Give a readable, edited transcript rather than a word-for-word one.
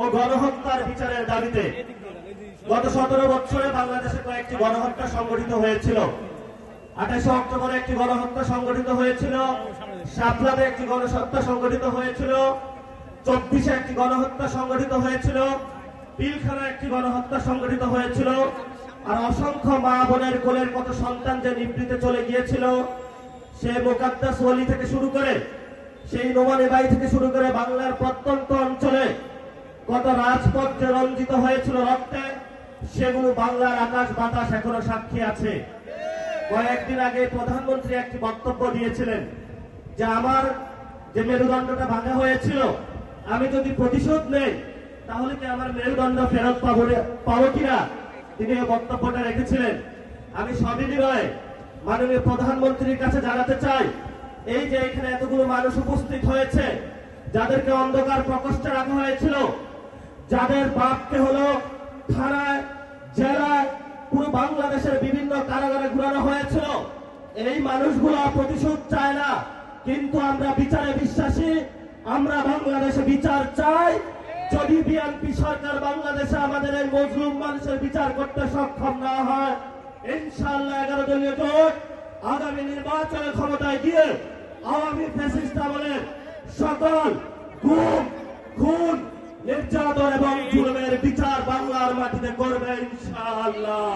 ও গণহত্যার বিচারের দাবিতে গত 17 বছরে বাংলাদেশে কয়েকটি গণহত্যা সংঘটিত হয়েছিল। 28 অক্টোবরে একটি গণহত্যা সংঘটিত হয়েছিল, শাপলাতে একটি গণহত্যা সংঘটিত হয়েছিল, 24-এ একটি গণহত্যা সংঘটিত হয়েছিল, পিলখানায় একটি গণহত্যা সংঘটিত হয়েছিল। আর অসংখ্য মা বোনের কোলের কত সন্তান যে নিভৃতে চলে গিয়েছিল, সে মুকাদ্দাস ওয়ালি থেকে শুরু করে সেই নোমানি বাই থেকে শুরু করে বাংলার প্রত্যন্ত অঞ্চলে কত রাজপথ যে রঞ্জিত হয়েছিল রক্তে, সেগুলো বাংলার আকাশ বাতাস এখনো সাক্ষী আছে। কয়েকদিন আগে প্রধানমন্ত্রী একটি বক্তব্য দিয়েছিলেন যে আমার যে মেরুদণ্ডটা ভাঙা হয়েছিল, আমি যদি প্রতিশোধ নেই তাহলে কি আমার মেরুদণ্ড ফেরত পাবো কিনা, তিনি এই বক্তব্যটা রেখেছিলেন। আমি সবিনয়ে মাননীয় প্রধানমন্ত্রীর কাছে জানাতে চাই, এই যে এখানে এতগুলো মানুষ উপস্থিত হয়েছে, যাদেরকে অন্ধকার প্রকোষ্ঠে রাখা হয়েছিল, যাদের বাপকে হলো থানায়, জেলায়, পুরো বাংলাদেশের বিভিন্ন কারাগারে ঘুরানো হয়েছিল, এই মানুষগুলো প্রতিশোধ চায় না, কিন্তু আমরা বিচারে বিশ্বাসী। আমরা বাংলাদেশে বিচার চাই। যদি বিএনপি সরকার বাংলাদেশে আমাদের এই মজলুম মানুষের বিচার করতে সক্ষম না হয়, ইনশাআল্লাহ 11 দলীয় জোট আগামী নির্বাচনে ক্ষমতায় গিয়ে আওয়ামী ফ্যাসিস্ট আমলের সকল গুম, খুন, নির্যাতন এবং জুলুমের বিচার বাংলার মাটিতে করবে ইনশাআল্লাহ।